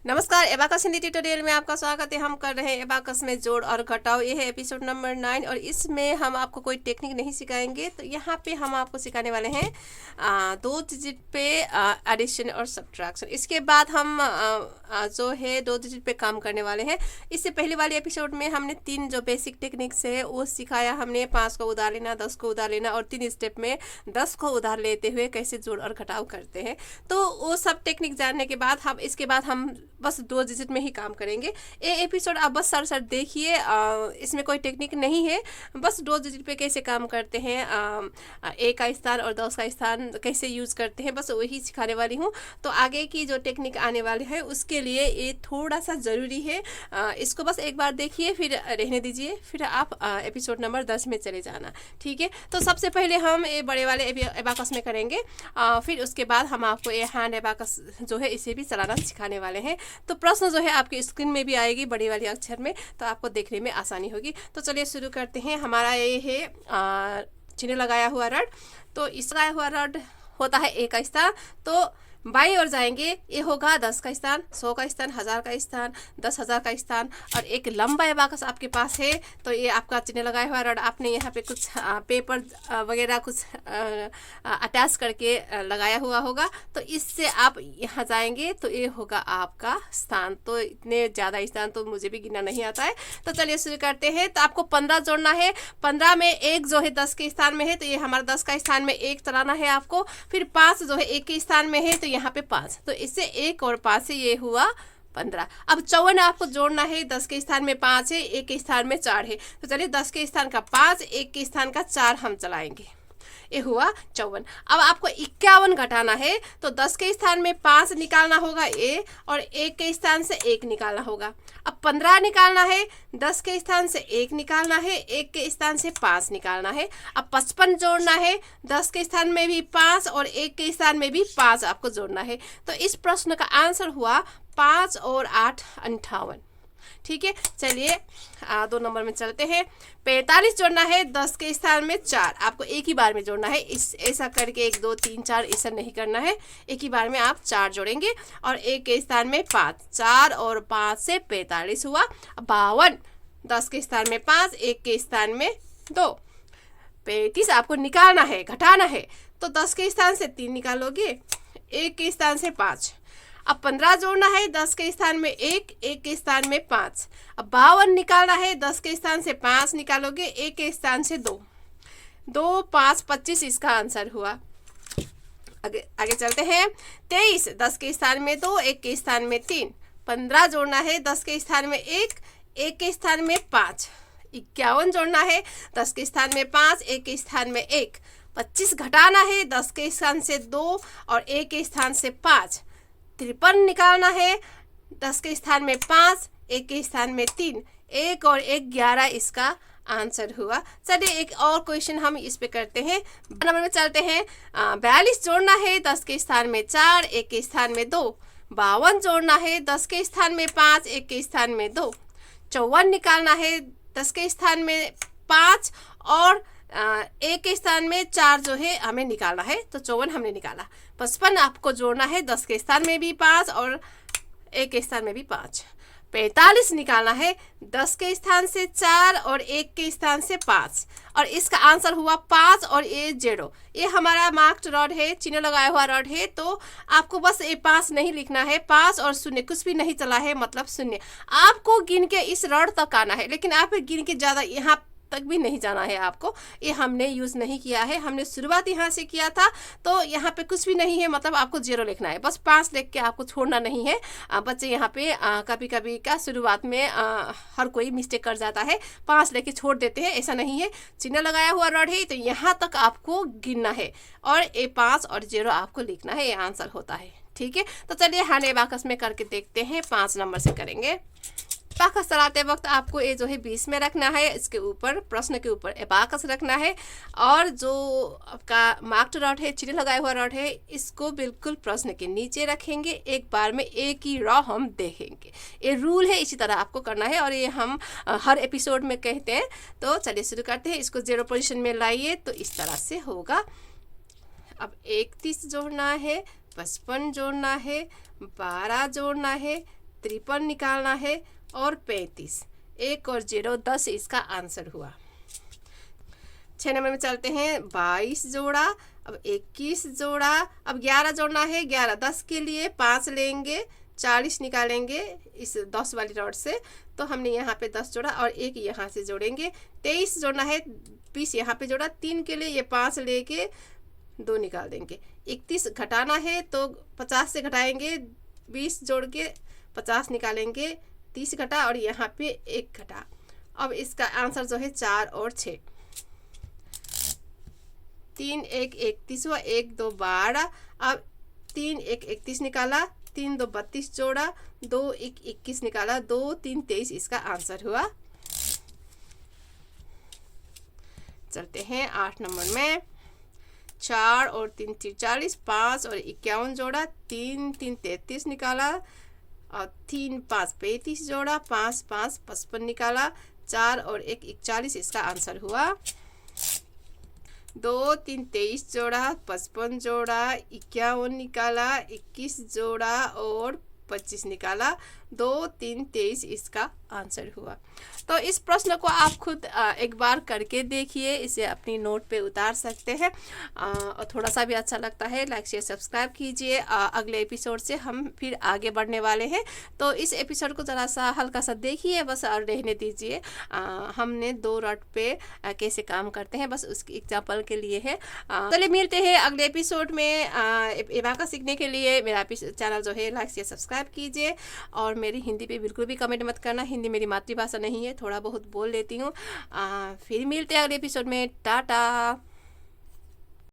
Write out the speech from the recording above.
नमस्कार, abacus Hindi tutorial में आपका स्वागत है। हम कर रहे हैं एबाकस में जोड़ और घटाव। ये है एपिसोड नंबर 9 और इसमें हम आपको कोई टेक्निक नहीं सिखाएंगे। तो यहाँ पे हम आपको सिखाने वाले हैं दो डिजिट पे एडिशन और सब्ट्रैक्शन। इसके बाद हम जो है दो डिजिट पे काम करने वाले हैं। इससे पहले वाले एपिसोड में हमने 3 जो बेसिक टेक्निक्स है वो सिखाया। हमने 5 को उधार लेना, 10 को उधार लेना और 3 स्टेप में 10 को उधार लेते हुए कैसे जोड़ और घटाव करते हैं। तो वो सब टेक्निक जानने के बाद हम इसके बाद हम बस 2 डिजिट में ही काम करेंगे। ये एपिसोड आप बस सर देखिए, इसमें कोई टेक्निक नहीं है। बस 2 डिजिट पे कैसे काम करते हैं, ए का स्थान और 10 का स्थान कैसे यूज़ करते हैं, बस वही सिखाने वाली हूँ। तो आगे की जो टेक्निक आने वाली है उसके लिए ये थोड़ा सा ज़रूरी है। इसको बस एक बार देखिए, फिर रहने दीजिए, फिर आप एपिसोड नंबर 10 में चले जाना। ठीक है, तो सबसे पहले हम ये बड़े वाले एबाकस में करेंगे, फिर उसके बाद हम आपको ये हैंड एबाकस जो है इसे भी चलाना सिखाने वाले हैं। तो प्रश्न जो है आपकी स्क्रीन में भी आएगी बड़ी वाली अक्षर में, तो आपको देखने में आसानी होगी। तो चलिए शुरू करते हैं। हमारा ये है चिन्ह लगाया हुआ रड। तो इस लगाया हुआ रड होता है ए का स्थान। तो बाईं ओर जाएंगे, ये होगा 10 का स्थान, 100 का स्थान, 1000 का स्थान, 10,000 का स्थान। और एक लंबा एबाकस आपके पास है, तो ये आपका चिन्ह लगाया हुआ रड आपने यहाँ पे कुछ पेपर वगैरह कुछ अटैच करके लगाया हुआ होगा। तो इससे आप यहाँ जाएंगे तो ये होगा आपका स्थान। तो इतने ज़्यादा स्थान तो मुझे भी गिनना नहीं आता है। तो चलिए शुरू करते हैं। तो आपको 15 जोड़ना है। 15 में एक जो है 10 के स्थान में है, तो ये हमारा 10 का स्थान में एक चलाना है आपको। फिर 5 जो है 1 के स्थान में है, तो यहाँ पे 5, तो इससे 1 और 5 से ये हुआ 15। अब 54 आपको जोड़ना है। 10 के स्थान में 5 है, 1 के स्थान में 4 है। तो चलिए 10 के स्थान का 5, 1 के स्थान का 4 हम चलाएंगे, ये हुआ 54। अब आपको 51 घटाना है। तो 10 के स्थान में 5 निकालना होगा ए, और 1 के स्थान से 1 निकालना होगा। अब 15 निकालना है। 10 के स्थान से 1 निकालना है, 1 के स्थान से 5 निकालना है। अब 55 जोड़ना है। 10 के स्थान में भी 5 और 1 के स्थान में भी 5 आपको जोड़ना है। तो इस प्रश्न का आंसर हुआ 5 और 8 58। ठीक है, चलिए 2 नंबर में चलते हैं। 45 जोड़ना है। 10 के स्थान में 4 आपको एक ही बार में जोड़ना है। इस ऐसा करके 1 2 3 4 ऐसा नहीं करना है, एक ही बार में आप 4 जोड़ेंगे। और 1 के स्थान में 5, 4 और 5 से 45 हुआ 52। 10 के स्थान में 5, 1 के स्थान में 2, 35 आपको निकालना है, घटाना है। तो 10 के स्थान से 3 निकालोगे, 1 के स्थान से 5। अब 15 जोड़ना है। 10 के स्थान में 1, 1 के स्थान में 5। अब 52 निकालना है। 10 के स्थान से 5 निकालोगे, 1 के स्थान से 2, 2 5 25 इसका आंसर हुआ। आगे चलते हैं। 23 10 के स्थान में 2, 1 के स्थान में 3। 15 जोड़ना है। 10 के स्थान में 1, 1 के स्थान में 5। 51 जोड़ना है। 10 के स्थान में 5, 1 के स्थान में 1। 25 घटाना है। 10 के स्थान से 2 और 1 के स्थान से 5। 53 निकालना है। 10 के स्थान में 5, 1 के स्थान में 3, 1 और 1 11 इसका आंसर हुआ। चलिए एक और क्वेश्चन हम इस पे करते हैं। नंबर में चलते हैं। 42 जोड़ना है। 10 के स्थान में 4, 1 के स्थान में 2। 52 जोड़ना है। 10 के स्थान में 5, 1 के स्थान में 2। 54 निकालना है। 10 के स्थान में 5 और 1 के स्थान में 4 जो है हमें निकालना है, तो 54 हमने निकाला। 55 आपको जोड़ना है। 10 के स्थान में भी 5 और 1 के स्थान में भी 5। 45 निकालना है। 10 के स्थान से 4 और 1 के स्थान से 5, और इसका आंसर हुआ 5 और ये 0। ये हमारा मार्क्ड रॉड है, चिन्ह लगाया हुआ रॉड है। तो आपको बस ये 5 नहीं लिखना है। 5 और 0 कुछ भी नहीं चला है, मतलब 0। आपको गिन के इस रॉड तक आना है, लेकिन आप गिन के ज़्यादा यहाँ तक भी नहीं जाना है आपको। ये हमने यूज़ नहीं किया है, हमने शुरुआत यहाँ से किया था। तो यहाँ पे कुछ भी नहीं है, मतलब आपको 0 लिखना है। बस 5 लिख के आपको छोड़ना नहीं है। बच्चे यहाँ पे कभी कभी का शुरुआत में हर कोई मिस्टेक कर जाता है, 5 लेके छोड़ देते हैं। ऐसा नहीं है, चिन्ह लगाया हुआ रॉड है तो यहाँ तक आपको गिनना है, और ये 5 और 0 आपको लिखना है। ये आंसर होता है। ठीक है, तो चलिए हैंड एबाकस में करके देखते हैं। 5 नंबर से करेंगे। एबाकस चलाते वक्त आपको ये जो है 20 में रखना है। इसके ऊपर प्रश्न के ऊपर एबाकस रखना है, और जो आपका मार्क्ड रॉड है, चिन्ह लगाया हुआ रॉड है, इसको बिल्कुल प्रश्न के नीचे रखेंगे। एक बार में एक ही रॉ हम देखेंगे। ये रूल है, इसी तरह आपको करना है, और ये हम हर एपिसोड में कहते हैं। तो चलिए शुरू करते हैं। इसको 0 पोजीशन में लाइए, तो इस तरह से होगा। अब 31 जोड़ना है, 55 जोड़ना है, 12 जोड़ना है, 53 निकालना है और 35, 1 और 0 10 इसका आंसर हुआ। 6 नंबर में चलते हैं। 22 जोड़ा, अब 21 जोड़ा, अब 11 जोड़ना है। 11 10 के लिए 5 लेंगे, 40 निकालेंगे इस 10 वाली रॉड से, तो हमने यहाँ पे 10 जोड़ा और 1 यहाँ से जोड़ेंगे। 23 जोड़ना है, 20 यहाँ पे जोड़ा, 3 के लिए ये 5 लेके 2 निकाल देंगे। 31 घटाना है तो 50 से घटाएंगे, 20 जोड़ के 50 निकालेंगे, 30 घटा और यहाँ पे 1 घटा। अब इसका आंसर जो है 4 और 6। 3 1 31 हुआ, 1 2 12, अब 3 1 31 निकाला, 3 2 32 जोड़ा, 2 1 21 निकाला, 2 3 23 इसका आंसर हुआ। चलते हैं 8 नंबर में। 4 और 3 40, 5 और 51 जोड़ा, 3 3 33 निकाला और 3 5 35 जोड़ा, 5 5 55 निकाला, 4 और 1 41 इसका आंसर हुआ। 2 3 23 जोड़ा, 55 जोड़ा, 51 निकाला, 21 जोड़ा और 25 निकाला, 2 3 23 इसका आंसर हुआ। तो इस प्रश्न को आप खुद एक बार करके देखिए, इसे अपनी नोट पे उतार सकते हैं और थोड़ा सा भी अच्छा लगता है लाइक शेयर सब्सक्राइब कीजिए। अगले एपिसोड से हम फिर आगे बढ़ने वाले हैं, तो इस एपिसोड को ज़रा सा हल्का सा देखिए बस और रहने दीजिए। हमने 2 रॉड पे कैसे काम करते हैं बस उसकी एग्जाम्पल के लिए है। चलिए मिलते हैं अगले एपिसोड में। एबाकस सीखने के लिए मेरा चैनल जो है लाइक शेयर सब्सक्राइब कीजिए और मेरी हिंदी पे बिल्कुल भी कमेंट मत करना, हिंदी मेरी मातृभाषा नहीं है, थोड़ा बहुत बोल लेती हूँ। फिर मिलते हैं अगले एपिसोड में। टाटा।